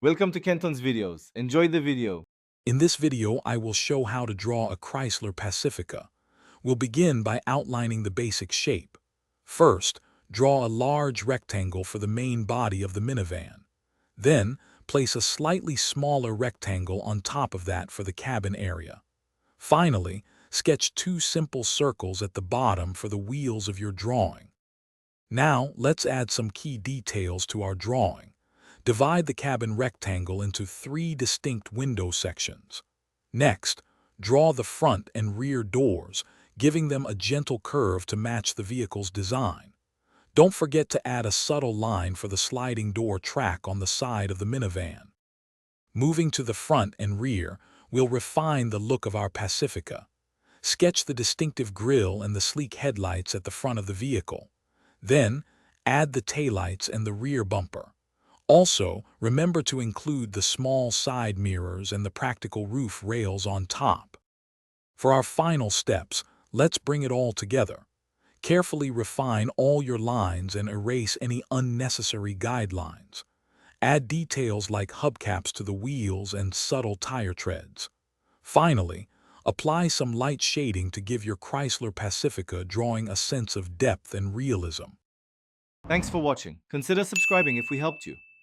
Welcome to Kenton's videos. Enjoy the video. In this video, I will show how to draw a Chrysler Pacifica. We'll begin by outlining the basic shape. First, draw a large rectangle for the main body of the minivan. Then, place a slightly smaller rectangle on top of that for the cabin area. Finally, sketch two simple circles at the bottom for the wheels of your drawing. Now, let's add some key details to our drawing. Divide the cabin rectangle into three distinct window sections. Next, draw the front and rear doors, giving them a gentle curve to match the vehicle's design. Don't forget to add a subtle line for the sliding door track on the side of the minivan. Moving to the front and rear, we'll refine the look of our Pacifica. Sketch the distinctive grille and the sleek headlights at the front of the vehicle. Then, add the taillights and the rear bumper. Also, remember to include the small side mirrors and the practical roof rails on top. For our final steps, let's bring it all together. Carefully refine all your lines and erase any unnecessary guidelines. Add details like hubcaps to the wheels and subtle tire treads. Finally, apply some light shading to give your Chrysler Pacifica drawing a sense of depth and realism. Thanks for watching. Consider subscribing if we helped you.